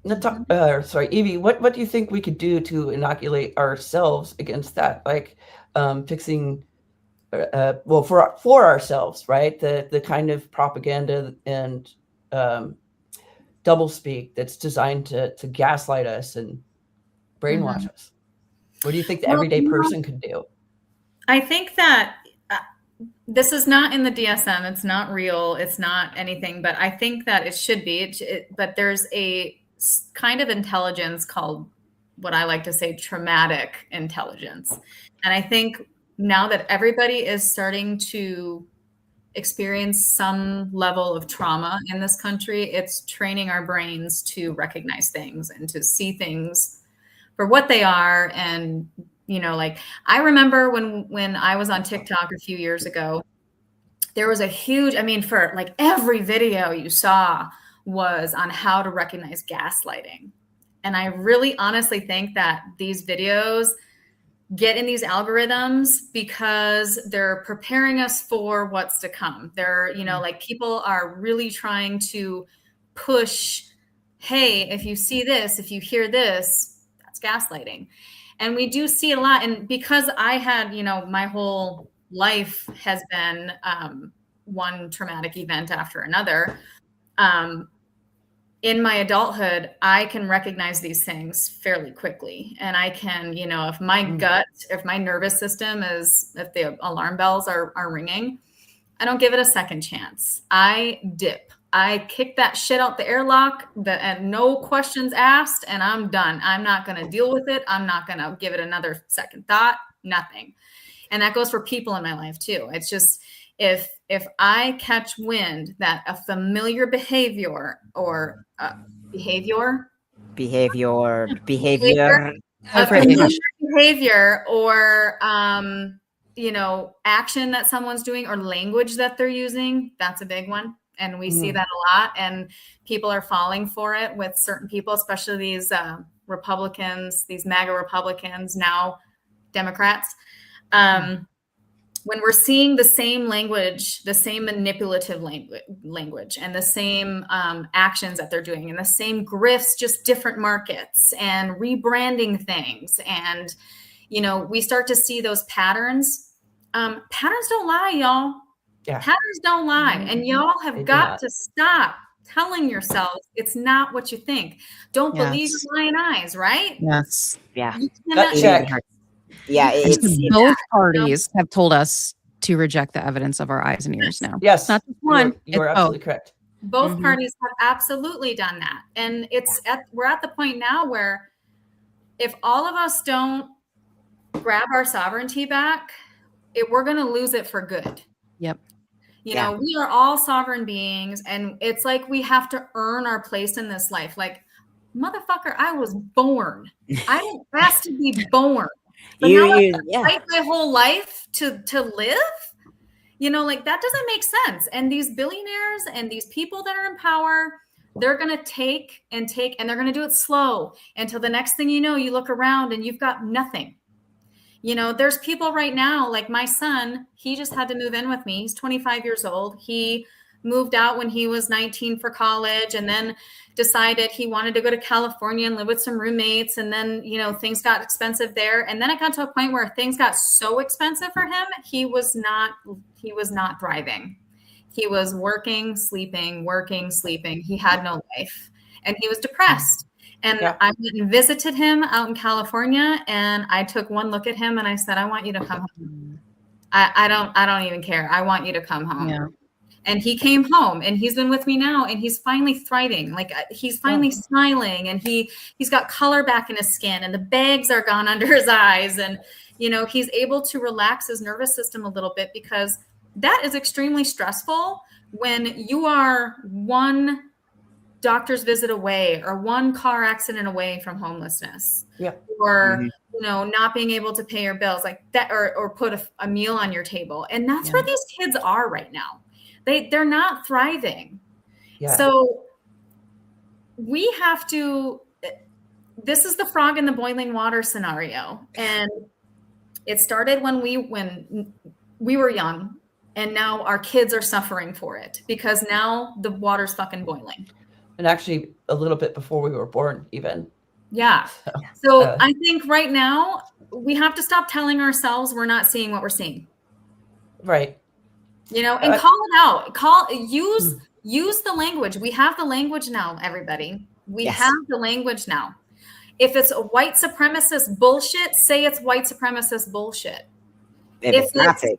Sorry, Eevie, what do you think we could do to inoculate ourselves against that? Like fixing, for ourselves, right? The kind of propaganda and doublespeak that's designed to gaslight us and brainwash us? What do you think the Well, everyday person could do? I think that this is not in the DSM. It's not real. It's not anything, but I think that it should be. But there's a kind of intelligence called, what I like to say, traumatic intelligence. And I think now that everybody is starting to experience some level of trauma in this country, it's training our brains to recognize things and to see things for what they are. And, you know, like I remember when I was on TikTok a few years ago, there was a huge, I mean, for like every video you saw was on how to recognize gaslighting. And I really honestly think that these videos get in these algorithms because they're preparing us for what's to come. They're, you know, like people are really trying to push, hey, if you see this, if you hear this, that's gaslighting. And we do see it a lot. And because I had, you know, my whole life has been one traumatic event after another. In my adulthood, I can recognize these things fairly quickly. And I can, you know, if my gut, if my nervous system is, if the alarm bells are ringing, I don't give it a second chance. I dip. I kick that shit out the airlock and no questions asked, and I'm done. I'm not going to deal with it. I'm not going to give it another second thought, nothing. And that goes for people in my life too. It's just, if I catch wind that a familiar behavior or behavior or you know, action that someone's doing or language that they're using, that's a big one. And we see that a lot, and people are falling for it with certain people, especially these Republicans, these MAGA Republicans, now Democrats. When we're seeing the same language, the same manipulative language and the same actions that they're doing and the same grifts, just different markets and rebranding things. And, you know, we start to see those patterns. Patterns don't lie, y'all. Yeah. Patterns don't lie. And y'all have got to stop telling yourselves it's not what you think. Don't believe your lying eyes, right? Yes. Yeah. Yeah, both parties have told us to reject the evidence of our eyes and ears now. Yes, not just one. You're absolutely correct. Both parties have absolutely done that, and we're at the point now where if all of us don't grab our sovereignty back, we're going to lose it for good. Yep. You know, we are all sovereign beings, and it's like we have to earn our place in this life. Like, motherfucker, I was born. I didn't ask to be born. But now I fight my whole life to live, you know, like that doesn't make sense. And these billionaires and these people that are in power, they're going to take, and they're going to do it slow until the next thing you know, you look around and you've got nothing. You know, there's people right now, like my son, he just had to move in with me. He's 25 years old. He moved out when he was 19 for college, and then decided he wanted to go to California and live with some roommates. And then, you know, things got expensive there. And then it got to a point where things got so expensive for him, he was not thriving. He was working, sleeping. He had no life, and he was depressed. And I went and visited him out in California, and I took one look at him and I said, I want you to come home. I don't even care. I want you to come home. Yeah. And he came home, and he's been with me now, and he's finally thriving. Like he's finally smiling, and he's got color back in his skin, and the bags are gone under his eyes. And, you know, he's able to relax his nervous system a little bit, because that is extremely stressful when you are one doctor's visit away or one car accident away from homelessness, or, you know, not being able to pay your bills like that, or put a meal on your table. And that's where these kids are right now. They're not thriving. Yeah. So we have to, this is the frog in the boiling water scenario. And it started when we were young, and now our kids are suffering for it because now the water's fucking boiling. And actually a little bit before we were born even. Yeah. So I think right now we have to stop telling ourselves we're not seeing what we're seeing. Right. You know, and call it out. Use Use the language. We have the language now, everybody. We Yes. have the language now. If it's a white supremacist bullshit, say it's white supremacist bullshit. If it's Nazi.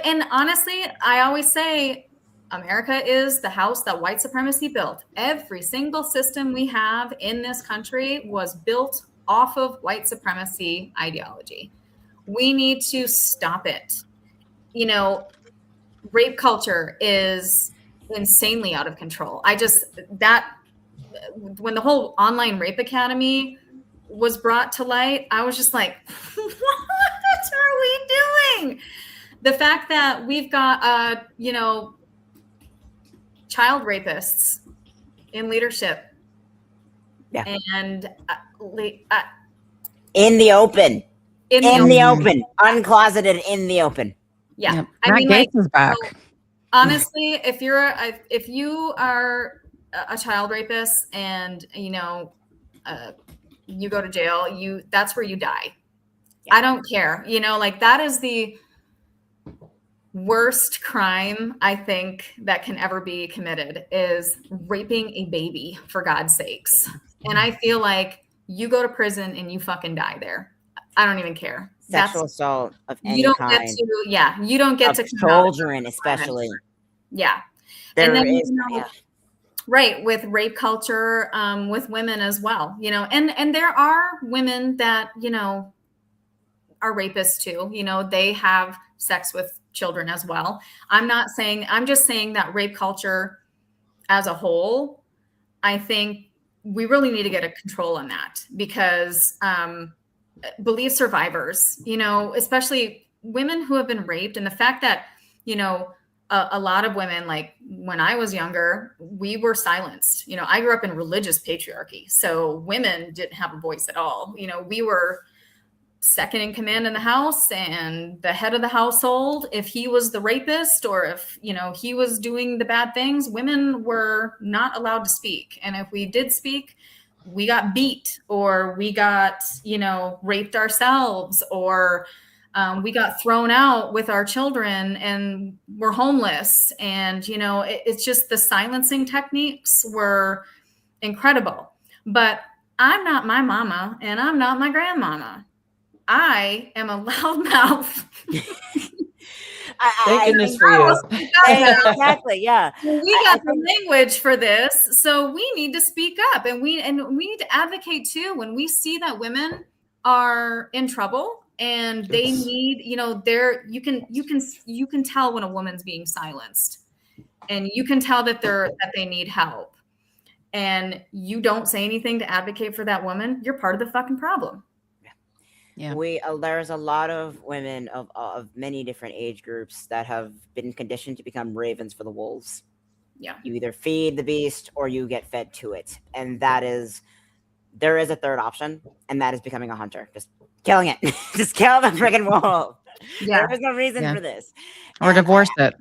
And honestly, I always say America is the house that white supremacy built. Every single system we have in this country was built off of white supremacy ideology. We need to stop it. You know, rape culture is insanely out of control. When the whole online rape academy was brought to light, I was just like, what are we doing? The fact that we've got, child rapists in leadership. Yeah. And in the open. In the open. Uncloseted in the open. Yeah. Yep. I mean, Gates is back. Honestly, if you are a child rapist and you go to jail, that's where you die. Yeah. I don't care. That is the worst crime I think that can ever be committed is raping a baby, for God's sakes. And I feel like you go to prison and you fucking die there. I don't even care. Sexual assault of any kind. You don't get to children, especially. Yeah. Right, with rape culture, with women as well, and there are women that, are rapists too. They have sex with children as well. I'm just saying that rape culture as a whole, I think we really need to get a control on that because believe survivors, especially women who have been raped, and the fact that, a lot of women, like when I was younger, we were silenced. I grew up in religious patriarchy. So women didn't have a voice at all. We were second in command in the house and the head of the household. If he was the rapist or if, he was doing the bad things, women were not allowed to speak. And if we did speak, we got beat or we got, raped ourselves or we got thrown out with our children and we're homeless. And, it's just the silencing techniques were incredible. But I'm not my mama and I'm not my grandmama. I am a loudmouth. Thank goodness for you. Exactly. Yeah. We got the language for this, so we need to speak up, and we need to advocate too when we see that women are in trouble and they need, you can tell when a woman's being silenced, and you can tell that they need help, and you don't say anything to advocate for that woman. You're part of the fucking problem. Yeah. There's a lot of women of many different age groups that have been conditioned to become ravens for the wolves. Yeah. You either feed the beast or you get fed to it. And there is a third option, and that is becoming a hunter. Just killing it. Just kill the freaking wolf. Yeah. There is no reason for this. Or divorce it.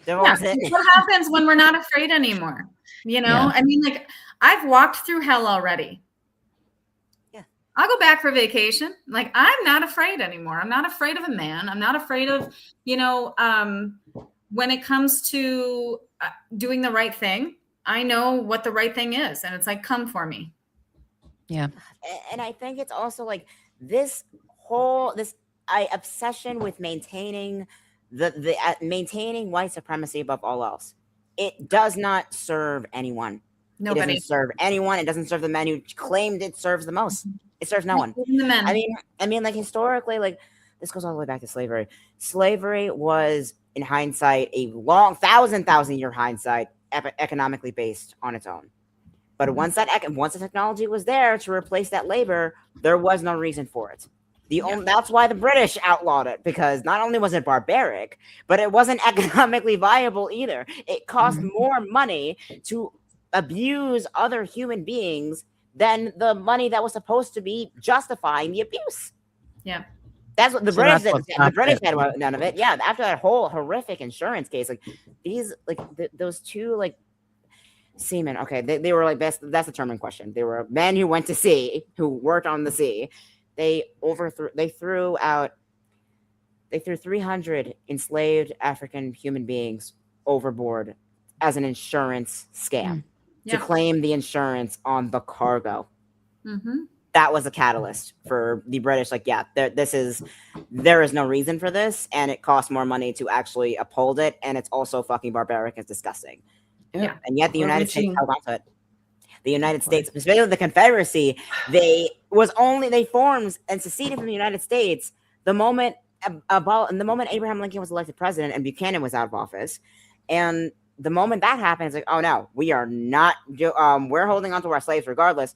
Divorce it. What happens when we're not afraid anymore? Yeah. I mean, I've walked through hell already. I'll go back for vacation. I'm not afraid anymore. I'm not afraid of a man. I'm not afraid of, when it comes to doing the right thing, I know what the right thing is. And it's come for me. Yeah. And I think it's also this obsession with maintaining maintaining white supremacy above all else. It does not serve anyone. Nobody. It doesn't serve anyone. It doesn't serve the men who claimed it serves the most. It serves no one. The men. I mean, historically, this goes all the way back to slavery. Slavery was, in hindsight, a long thousand year hindsight, economically based on its own. But once the technology was there to replace that labor, there was no reason for it. That's why the British outlawed it, because not only was it barbaric, but it wasn't economically viable either. It cost more money to abuse other human beings than the money that was supposed to be justifying the abuse. Yeah. That's what the British did. The British had none of it. Yeah. After that whole horrific insurance case, those two seamen. Okay. They were that's the term in question. They were men who went to sea, who worked on the sea. They threw 300 enslaved African human beings overboard as an insurance scam to Yeah. claim the insurance on the cargo. Mm-hmm. That was a catalyst for the British. Like, yeah, there is no reason for this, and it costs more money to actually uphold it, and it's also fucking barbaric and disgusting. Yeah. And yet the We're United States reaching- held on to it. The United States, especially the Confederacy, they formed and seceded from the United States the moment Abraham Lincoln was elected president and Buchanan was out of office. And the moment that happened, it's like, oh no, we are not. We're holding on to our slaves regardless.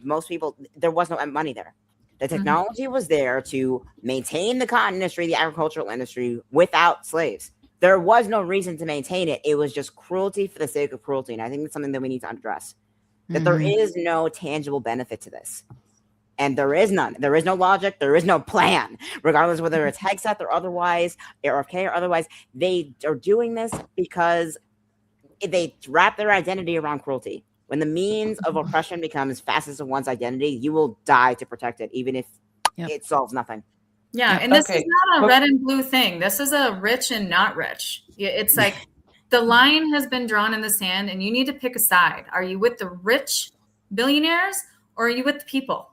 Most people, there was no money there. The technology was there to maintain the cotton industry, the agricultural industry, without slaves. There was no reason to maintain it. It was just cruelty for the sake of cruelty. And I think it's something that we need to address. That there is no tangible benefit to this. And there is none. There is no logic. There is no plan. Regardless whether it's Hegseth or otherwise, RFK or otherwise, they are doing this because they wrap their identity around cruelty. When the means of oppression becomes facets of one's identity, you will die to protect it, even if it solves nothing. Yeah, and this is not a red and blue thing. This is a rich and not rich. It's like the line has been drawn in the sand, and you need to pick a side. Are you with the rich billionaires, or are you with the people?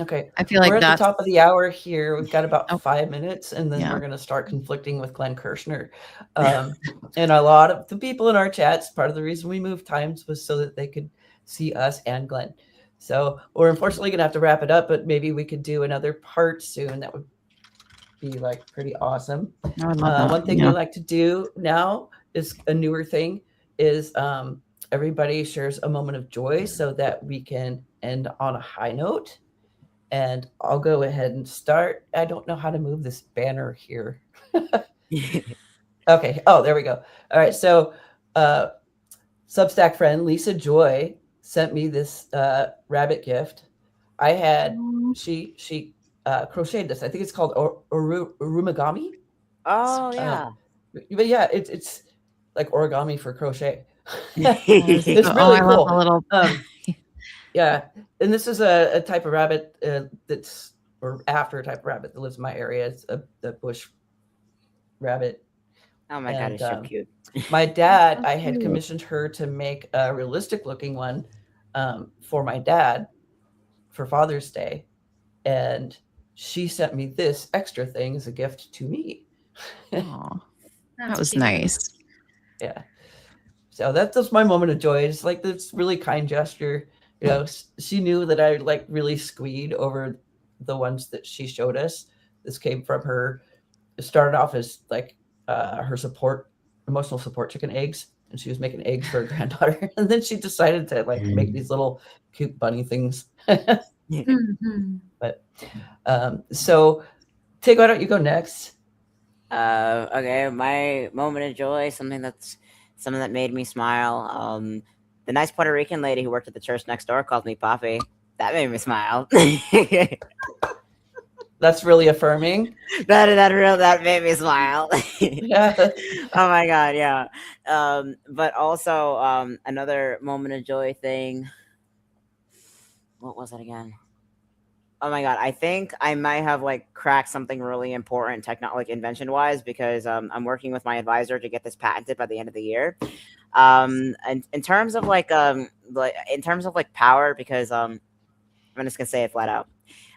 Okay, I feel like we're at that's the top of the hour here. We've got about 5 minutes, and then Yeah. we're going to start conflicting with Glenn Kirshner. And a lot of the people in our chats, part of the reason we moved times was so that they could see us and Glenn. So we're unfortunately going to have to wrap it up, but maybe we could do another part soon. That would be like pretty awesome. I would love that. One thing we like to do now is a newer thing is everybody shares a moment of joy so that we can end on a high note. And I'll go ahead and start. I don't know how to move this banner here. Okay. Oh, there we go. All right. So Substack friend Lisa Joy sent me this rabbit gift. I had she crocheted this. I think it's called orumagami. Oh yeah. But yeah, it's like origami for crochet. It's It's really I cool. love the little Yeah, and this is a type of rabbit or after a type of rabbit that lives in my area. It's the bush rabbit. Oh my god, it's so cute. My dad, I had commissioned her to make a realistic looking one for my dad for Father's Day, and she sent me this extra thing as a gift to me. Aw, that That's was cute. nice. Yeah. So that's my moment of joy. It's like this really kind gesture. You know, she knew that I like really squeed over the ones that she showed us. This came from her. It started off as like her emotional support chicken eggs, and she was making eggs for her granddaughter. And then she decided to like make these little cute bunny things. Mhm. But so Tig, why don't you go next? Okay, my moment of joy, something that made me smile. The nice Puerto Rican lady who worked at the church next door called me Papi. That made me smile. That's really affirming. that made me smile. Yeah. Oh my god, yeah. But also another moment of joy thing. What was it again? Oh my god, I think I might have like cracked something really important like invention wise, because I'm working with my advisor to get this patented by the end of the year. And in terms of power, because I'm just gonna say it flat out,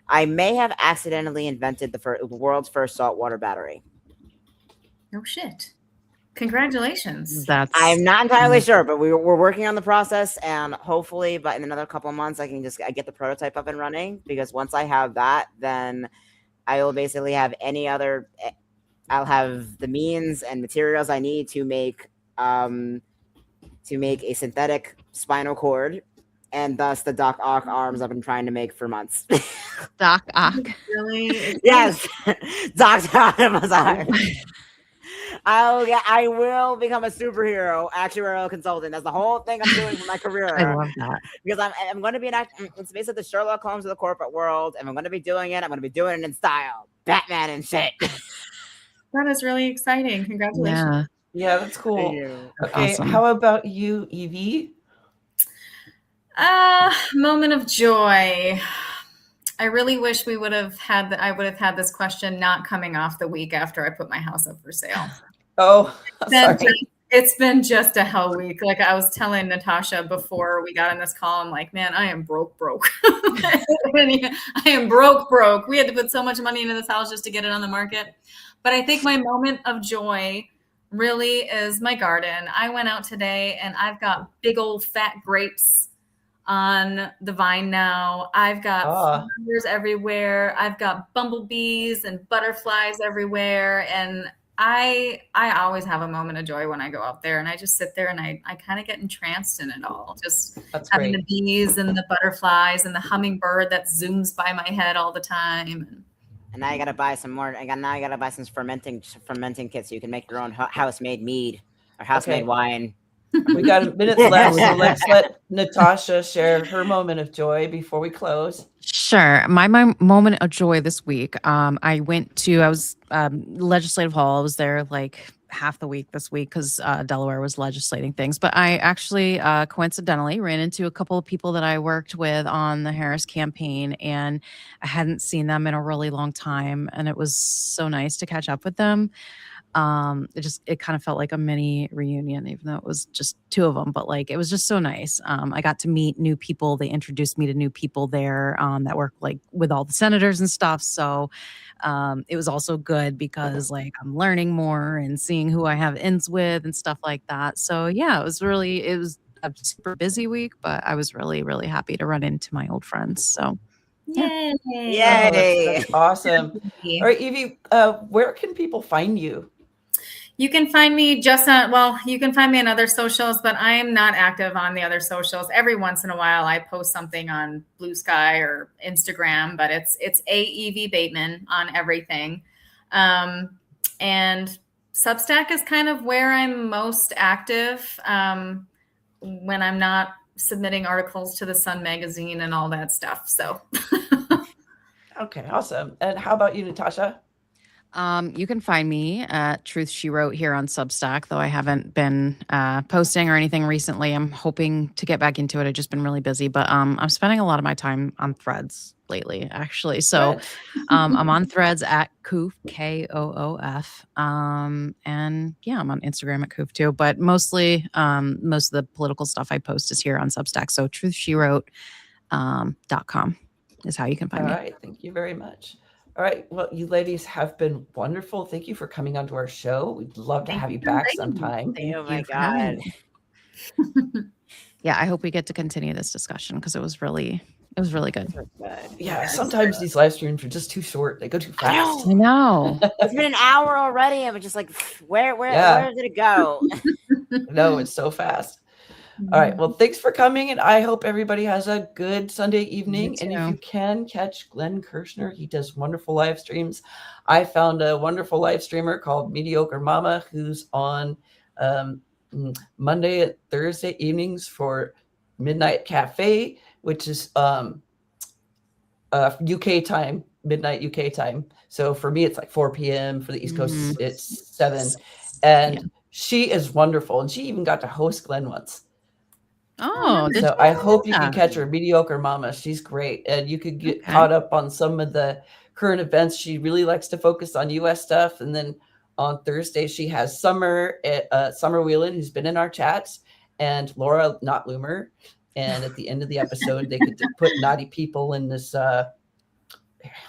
I may have accidentally invented the world's first saltwater battery. No shit. Congratulations. I'm not entirely sure, but we're working on the process, and hopefully, but in another couple of months, I get the prototype up and running. Because once I have that, then I will basically have I'll have the means and materials I need to make a synthetic spinal cord, and thus the Doc Ock arms I've been trying to make for months. Doc Ock. Really? Yes, Dr. Optimus arms. I will become a superhero actuarial consultant. That's the whole thing I'm doing for my career. I love that. Because I'm going to be it's basically the Sherlock Holmes of the corporate world, and I'm going to be doing it. I'm going to be doing it in style, Batman and shit. That is really exciting. Congratulations. Yeah, that's cool. Okay, Awesome. how about you, Eevie? Moment of joy. I really wish I would have had this question not coming off the week after I put my house up for sale. Oh, Then sorry. It's been just a hell week. Like I was telling Natasha before we got on this call, I'm like, man, I am broke. I am broke. We had to put so much money into this house just to get it on the market. But I think my moment of joy really is my garden. I went out today and I've got big old fat grapes on the vine now. I've got flowers everywhere. I've got bumblebees and butterflies everywhere. And I always have a moment of joy when I go out there and I just sit there and I kind of get entranced in it all. Just having the bees and the butterflies and the hummingbird that zooms by my head all the time. And now you gotta buy some more. Now you gotta buy some fermenting kits so you can make your own house-made mead or house-made wine. We got a minute left, so let's let Natasha share her moment of joy before we close. Sure. My moment of joy this week. I was Legislative Hall. I was there like half the week this week because Delaware was legislating things. But I actually coincidentally ran into a couple of people that I worked with on the Harris campaign, and I hadn't seen them in a really long time, and it was so nice to catch up with them. It kind of felt like a mini reunion, even though it was just two of them, but like, it was just so nice. I got to meet new people. They introduced me to new people there, that work like with all the senators and stuff. So, it was also good because like I'm learning more and seeing who I have ins with and stuff like that. So yeah, it was a super busy week, but I was really, really happy to run into my old friends. So Yay. That's awesome. All right, Eevie, where can people find you? You can find me you can find me on other socials, but I am not active on the other socials. Every once in a while, I post something on Blue Sky or Instagram, but it's Eevie Batemen on everything. And Substack is kind of where I'm most active when I'm not submitting articles to the Sun magazine and all that stuff. So. Okay, awesome. And how about you, Natasha? You can find me at Truth She Wrote here on Substack, though I haven't been posting or anything recently. I'm hoping to get back into it. I've just been really busy, but I'm spending a lot of my time on Threads lately, actually. So I'm on Threads at Koof, Koof. And yeah, I'm on Instagram at Koof too, but mostly most of the political stuff I post is here on Substack. So truthshewrote.com is how you can find me. All right, thank you very much. All right. Well, you ladies have been wonderful. Thank you for coming onto our show. We'd love to have you back sometime. Oh my God. Yeah, I hope we get to continue this discussion because it was really good. Yeah, sometimes these live streams are just too short. They go too fast. I know. It's been an hour already. I'm just like, where did it go? No, it's so fast. All right. Well, thanks for coming, and I hope everybody has a good Sunday evening. And if you can catch Glenn Kirshner, he does wonderful live streams. I found a wonderful live streamer called Mediocre Mama who's on Monday and Thursday evenings for Midnight Cafe, which is UK time, midnight UK time. So for me, it's like 4 p.m. For the East Coast, it's 7. And she is wonderful, and she even got to host Glenn once. Oh, so I hope you can catch her. Mediocre Mama, she's great, and you could get caught up on some of the current events. She really likes to focus on U.S. stuff, and then on Thursday she has Summer Whelan, who's been in our chats, and Laura Not Loomer. And at the end of the episode, they get to put naughty people in this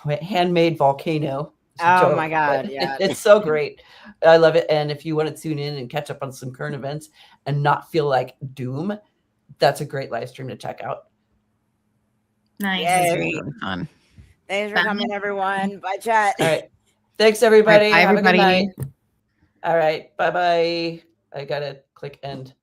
handmade volcano. Oh my God! Yeah, it's so great. I love it. And if you want to tune in and catch up on some current events and not feel like doom, that's a great live stream to check out. Nice. Really fun. Thanks for coming, everyone. Bye, chat. All right. Thanks, everybody. Bye, Have everybody. a good night. All right. Bye-bye. I got to click end.